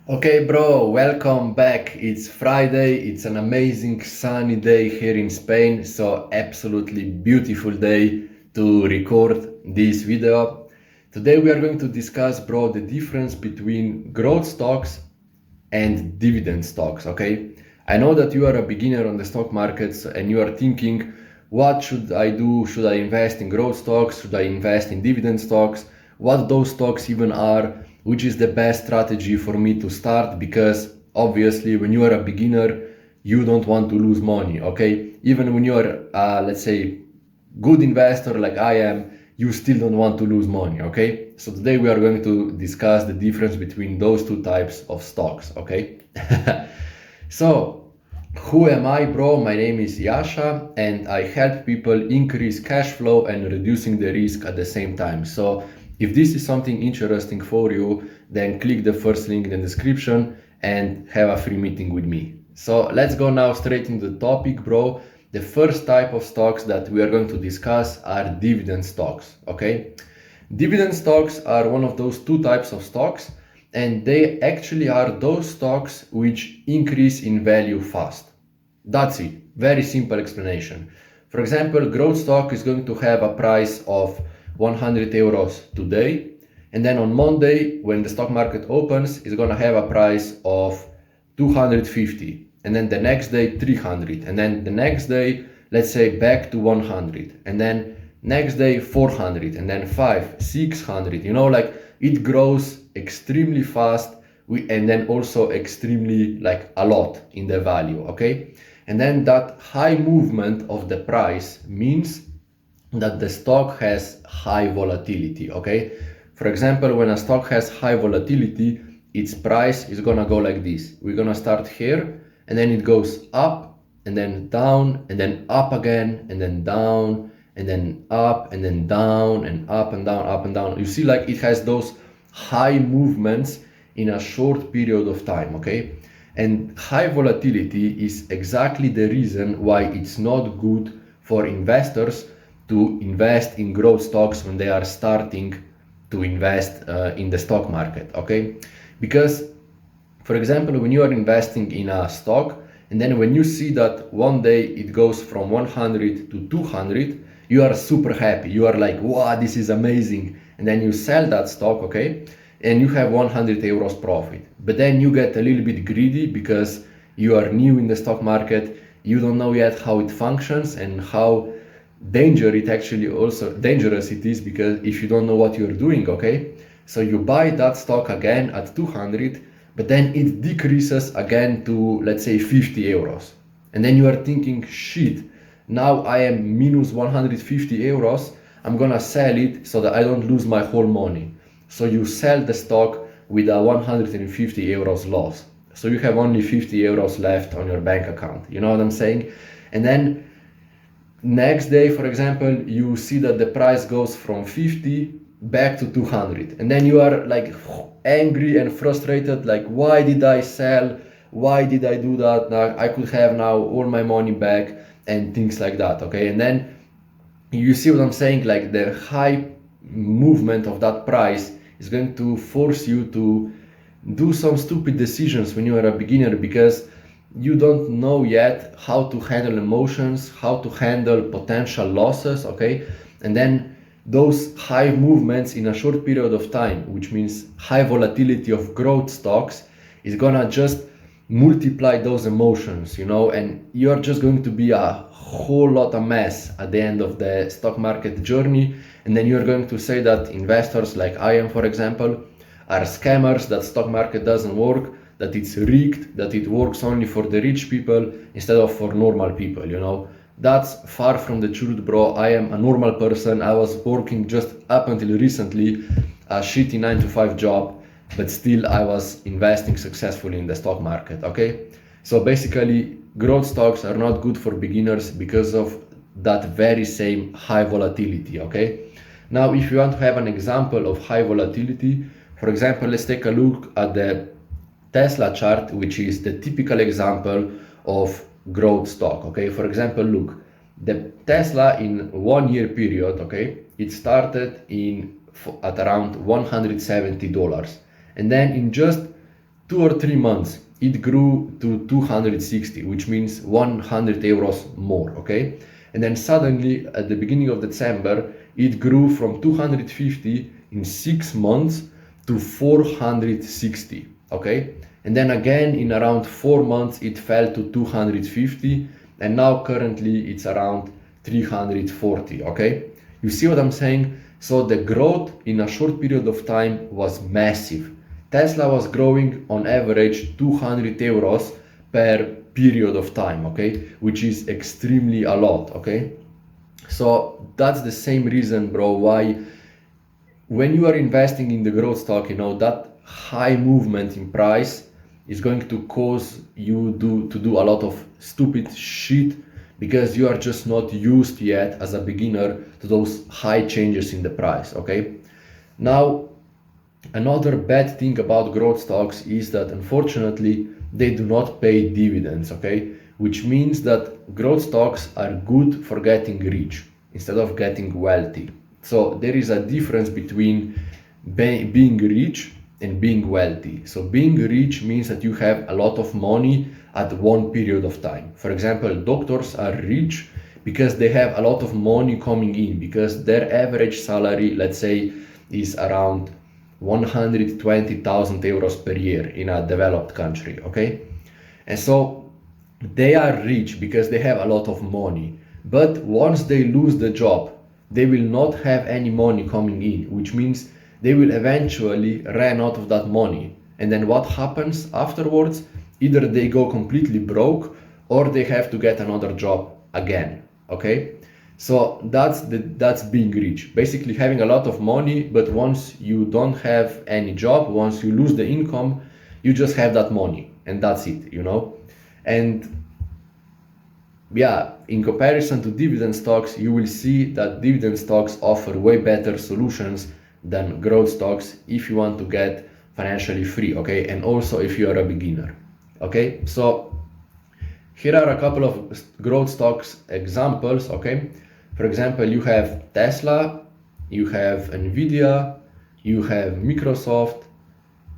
Okay, bro, welcome back. It's Friday. It's an amazing sunny day here in Spain. So, absolutely beautiful day to record this video. Today, we are going to discuss, bro, the difference between growth stocks and dividend stocks. Okay, I know that you are a beginner on the stock markets and you are thinking, what should I do? Should I invest in growth stocks? Should I invest in dividend stocks? What those stocks even are? Which is the best strategy for me to start? Because obviously, when you are a beginner, you don't want to lose money. Okay, even when you are, let's say, good investor like I am, you still don't want to lose money, okay? So today we are going to discuss the difference between those two types of stocks, okay? So, who am I, bro? My name is Yasha and I help people increase cash flow and reducing the risk at the same time. So, if this is something interesting for you, then click the first link in the description and have a free meeting with me. So, let's go now straight into the topic, bro. The first type of stocks that we are going to discuss are dividend stocks, okay? Dividend stocks are one of those two types of stocks, and they actually are those stocks which increase in value fast. That's it. Very simple explanation. For example, growth stock is going to have a price of 100 euros today, and then on Monday, when the stock market opens, it's going to have a price of 250, and then the next day 300, and then the next day, let's say, back to 100, and then next day 400, and then 5 600. Like, it grows extremely fast, and then also extremely, like, a lot in the value, okay? And then that high movement of the price means that the stock has high volatility, okay? For example, when a stock has high volatility, its price is gonna go like this. We're gonna start here, and then it goes up, and then down, and then up again, and then down, and then up, and then down, and up and down, up and down. You see, like, it has those high movements in a short period of time, okay? And high volatility is exactly the reason why it's not good for investors to invest in growth stocks when they are starting to invest in the stock market, okay? Because, for example, when you are investing in a stock, and then when you see that one day it goes from 100 to 200, you are super happy. You are like, wow, this is amazing. And then you sell that stock, okay? And you have 100 euros profit. But then you get a little bit greedy because you are new in the stock market. You don't know yet how it functions and how dangerous it is, because if you don't know what you're doing, okay? So you buy that stock again at 200, but then it decreases again to, let's say, 50 euros. And then you are thinking, shit, now I am minus 150 euros. I'm gonna sell it so that I don't lose my whole money. So you sell the stock with a 150 euros loss. So you have only 50 euros left on your bank account. You know what I'm saying? And then next day, for example, you see that the price goes from 50 back to 200, and then you are like angry and frustrated, like, why did I sell? Why did I do that? Now I could have now all my money back and things like that, okay? And then you see what I'm saying? Like, the high movement of that price is going to force you to do some stupid decisions when you are a beginner, because you don't know yet how to handle emotions, how to handle potential losses, okay? And then those high movements in a short period of time, which means high volatility of growth stocks, is gonna just multiply those emotions, and you're just going to be a whole lot of mess at the end of the stock market journey. And then you're going to say that investors like I am, for example, are scammers, that stock market doesn't work, that it's rigged, that it works only for the rich people instead of for normal people. That's far from the truth, bro. I am a normal person. I was working just up until recently a shitty 9 to 5 job, but still I was investing successfully in the stock market, okay? So basically, growth stocks are not good for beginners because of that very same high volatility, okay? Now, if you want to have an example of high volatility, for example, let's take a look at the Tesla chart, which is the typical example of growth stock, okay? For example, look, the Tesla in 1 year period, okay, it started at around $170, and then in just 2 or 3 months, it grew to 260, which means 100 euros more, okay? And then suddenly, at the beginning of December, it grew from 250 in 6 months to 460, okay? And then again, in around 4 months, it fell to 250, and now currently it's around 340, okay? You see what I'm saying? So the growth in a short period of time was massive. Tesla was growing on average 200 euros per period of time, okay? Which is extremely a lot, okay? So that's the same reason, bro, why when you are investing in the growth stock, you know, that high movement in price is going to cause you to do a lot of stupid shit because you are just not used yet as a beginner to those high changes in the price, okay? Now, another bad thing about growth stocks is that unfortunately they do not pay dividends, okay? Which means that growth stocks are good for getting rich instead of getting wealthy. So there is a difference between being rich and being wealthy. So being rich means that you have a lot of money at one period of time. For example, doctors are rich because they have a lot of money coming in, because their average salary, let's say, is around 120,000 euros per year in a developed country, okay? And so they are rich because they have a lot of money. But once they lose the job, they will not have any money coming in, which means they will eventually run out of that money. And then what happens afterwards? Either they go completely broke or they have to get another job again, okay? So that's being rich, basically having a lot of money, but once you don't have any job, once you lose the income, you just have that money and that's it, you know? And yeah, in comparison to dividend stocks, you will see that dividend stocks offer way better solutions than growth stocks if you want to get financially free, okay? And also if you are a beginner, okay? So here are a couple of growth stocks examples, okay? For example, you have Tesla, you have Nvidia, you have Microsoft,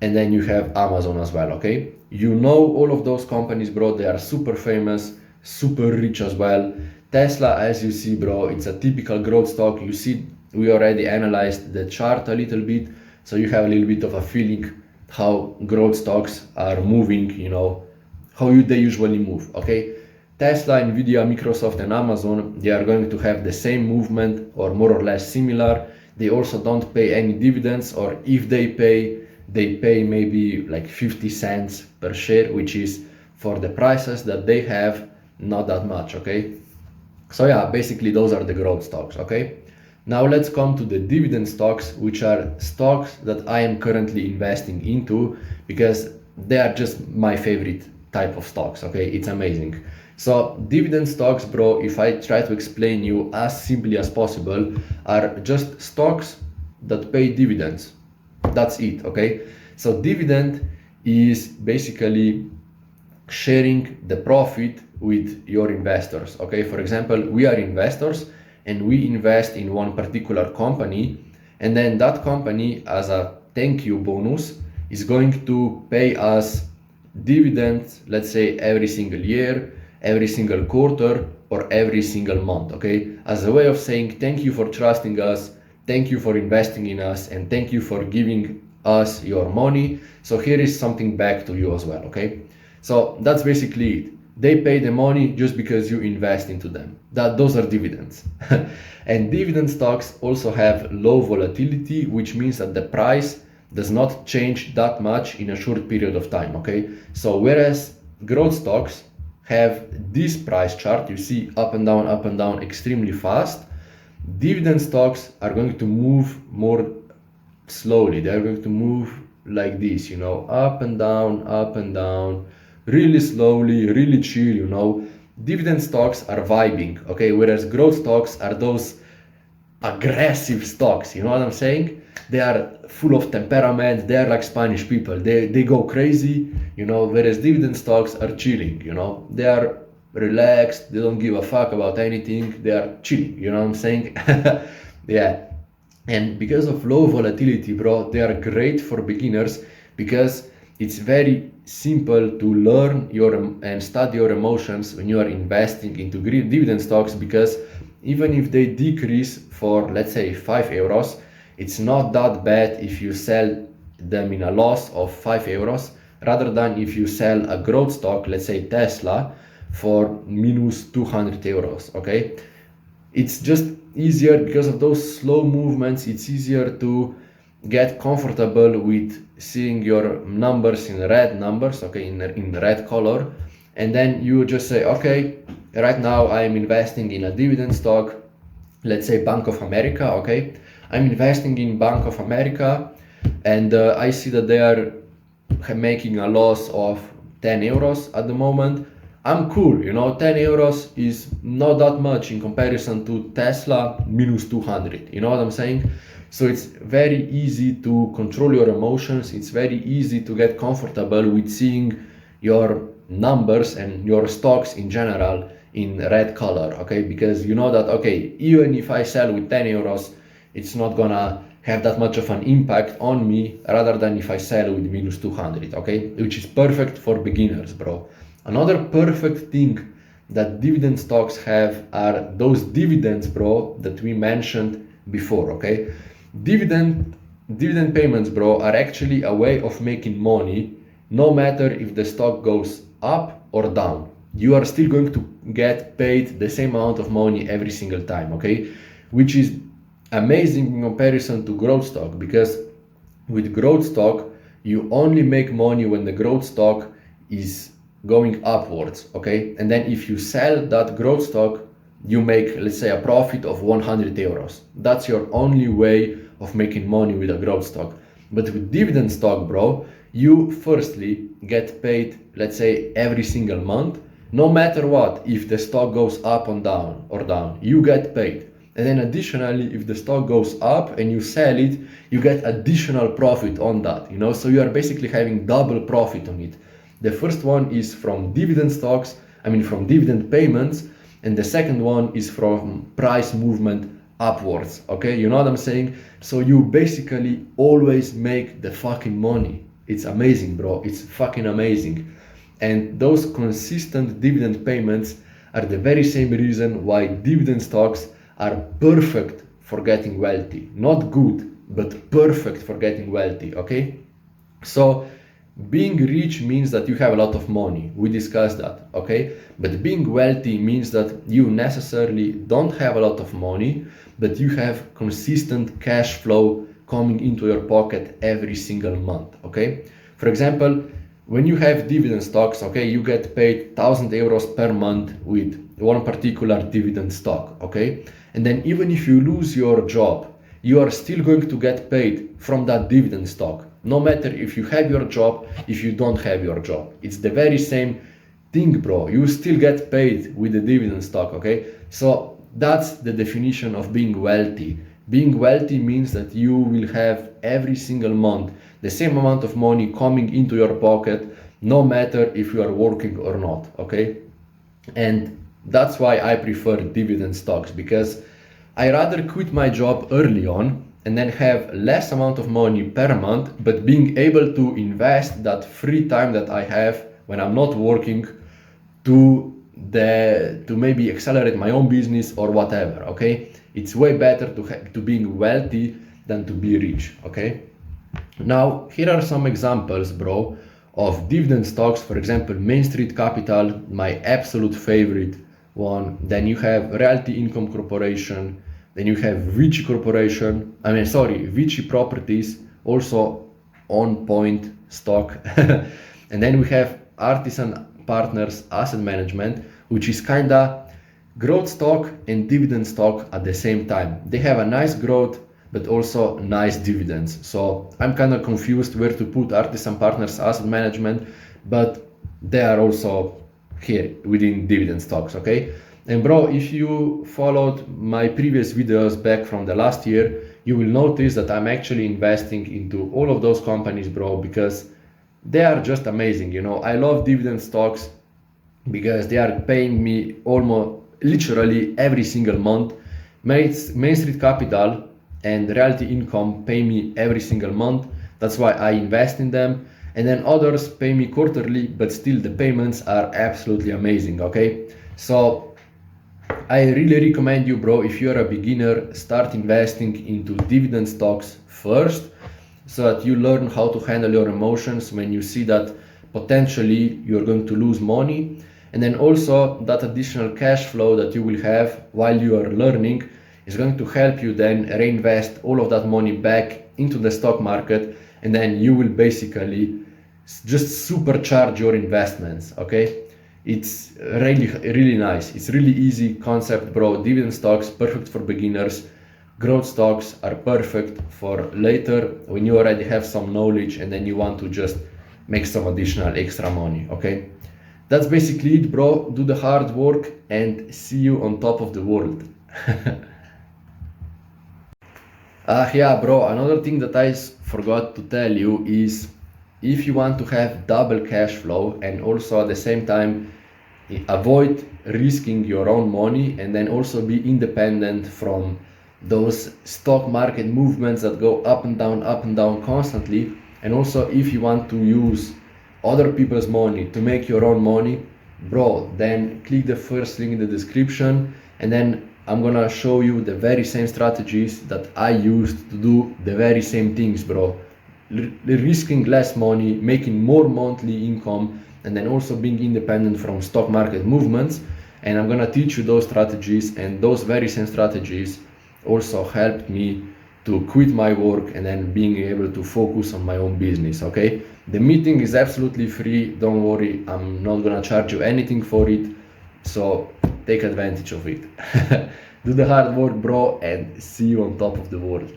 and then you have Amazon as well, okay? You know all of those companies, bro, they are super famous, super rich as well. Tesla, as you see, bro, it's a typical growth stock. You see, we already analyzed the chart a little bit, so you have a little bit of a feeling how growth stocks are moving, you know, how they usually move, okay? Tesla, Nvidia, Microsoft, and Amazon, they are going to have the same movement or more or less similar. They also don't pay any dividends, or if they pay maybe like 50 cents per share, which is for the prices that they have, not that much, okay? So yeah, basically those are the growth stocks, okay? Now let's come to the dividend stocks, which are stocks that I am currently investing into because they are just my favorite type of stocks, okay? It's amazing. So dividend stocks, bro, if I try to explain you as simply as possible, are just stocks that pay dividends. That's it, okay? So dividend is basically sharing the profit with your investors, okay? For example, we are investors and we invest in one particular company, and then that company, as a thank you bonus, is going to pay us dividends, let's say every single year, every single quarter, or every single month, okay? As a way of saying thank you for trusting us, thank you for investing in us, and thank you for giving us your money. So here is something back to you as well, okay? So that's basically it. They pay the money just because you invest into them. Those are dividends. And dividend stocks also have low volatility, which means that the price does not change that much in a short period of time, okay? So whereas growth stocks have this price chart, you see up and down extremely fast, dividend stocks are going to move more slowly. They're going to move like this, you know, up and down, really slowly, really chill, you know. Dividend stocks are vibing, okay, whereas growth stocks are those aggressive stocks, you know what I'm saying? They are full of temperament, they're like Spanish people, they go crazy, you know, whereas dividend stocks are chilling, you know, they are relaxed, they don't give a fuck about anything, they are chilling, you know what I'm saying? Yeah. And because of low volatility, bro, they are great for beginners because it's very simple to learn and study your emotions when you are investing into dividend stocks, because even if they decrease for, let's say, 5 euros, it's not that bad if you sell them in a loss of 5 euros rather than if you sell a growth stock, let's say Tesla, for minus 200 euros. Okay, it's just easier because of those slow movements. It's easier to get comfortable with seeing your numbers in red numbers, okay, in red color, and then you just say, okay, right now I'm investing in a dividend stock, let's say Bank of America. Okay, I'm investing in Bank of America, and I see that they are making a loss of 10 euros at the moment. I'm cool, 10 euros is not that much in comparison to Tesla minus 200, you know what I'm saying? So it's very easy to control your emotions. It's very easy to get comfortable with seeing your numbers and your stocks in general in red color, okay? Because you know that, okay, even if I sell with 10 euros, it's not gonna have that much of an impact on me rather than if I sell with minus 200, okay? Which is perfect for beginners, bro. Another perfect thing that dividend stocks have are those dividends, bro, that we mentioned before, okay? Dividend payments, bro, are actually a way of making money no matter if the stock goes up or down. You are still going to get paid the same amount of money every single time, okay? Which is amazing in comparison to growth stock, because with growth stock you only make money when the growth stock is going upwards, okay? And then if you sell that growth stock, you make, let's say, a profit of 100 euros. That's your only way of making money with a growth stock. But with dividend stock, bro, you firstly get paid, let's say, every single month, no matter what. If the stock goes up and down or down, you get paid. And then additionally, if the stock goes up and you sell it, you get additional profit on that, so you are basically having double profit on it. The first one is from dividend stocks, from dividend payments, and the second one is from price movement upwards, okay? You know what I'm saying? So you basically always make the fucking money. It's amazing, bro. It's fucking amazing. And those consistent dividend payments are the very same reason why dividend stocks are perfect for getting wealthy. Not good, but perfect for getting wealthy, okay? So being rich means that you have a lot of money. We discussed that, okay? But being wealthy means that you necessarily don't have a lot of money, but you have consistent cash flow coming into your pocket every single month, okay? For example, when you have dividend stocks, okay, you get paid 1,000 euros per month with one particular dividend stock, okay? And then even if you lose your job, you are still going to get paid from that dividend stock, no matter if you have your job, if you don't have your job. It's the very same thing, bro. You still get paid with the dividend stock, okay? So that's the definition of being wealthy. Being wealthy means that you will have every single month the same amount of money coming into your pocket, no matter if you are working or not, okay? And that's why I prefer dividend stocks, because I rather quit my job early on and then have less amount of money per month, but being able to invest that free time that I have when I'm not working to maybe accelerate my own business or whatever, okay? It's way better to being wealthy than to be rich, okay? Now, here are some examples, bro, of dividend stocks. For example, Main Street Capital, my absolute favorite one. Then you have Realty Income Corporation. Then you have Vici Corporation. Vici Properties, also on point stock. And then we have Artisan Partners Asset Management, which is kinda growth stock and dividend stock at the same time. They have a nice growth, but also nice dividends. So I'm kind of confused where to put Artisan Partners Asset Management, but they are also here within dividend stocks, okay? And bro, if you followed my previous videos back from the last year, you will notice that I'm actually investing into all of those companies, bro, because they are just amazing. I love dividend stocks because they are paying me almost literally every single month. Main Street Capital and Realty Income pay me every single month. That's why I invest in them. and then others pay me quarterly, but still the payments are absolutely amazing. Okay, so I really recommend you, bro, if you're a beginner, start investing into dividend stocks first, so that you learn how to handle your emotions when you see that potentially you're going to lose money. And then also that additional cash flow that you will have while you are learning is going to help you then reinvest all of that money back into the stock market, and then you will basically just supercharge your investments. Okay, it's really nice. It's really easy concept, bro. Dividend stocks, perfect for beginners. Growth stocks are perfect for later when you already have some knowledge and then you want to just make some additional extra money. Okay, that's basically it, bro. Do the hard work and see you on top of the world. Yeah, bro, another thing that I forgot to tell you is if you want to have double cash flow and also at the same time avoid risking your own money and then also be independent from those stock market movements that go up and down constantly, and also if you want to use other people's money to make your own money, bro, then click the first link in the description, and then I'm gonna show you the very same strategies that I used to do the very same things, bro. Risking less money, making more monthly income, and then also being independent from stock market movements. And I'm gonna teach you those strategies, and those very same strategies also helped me to quit my work and then being able to focus on my own business. Okay, the meeting is absolutely free, don't worry, I'm not gonna charge you anything for it, so take advantage of it. Do the hard work, bro, and see you on top of the world.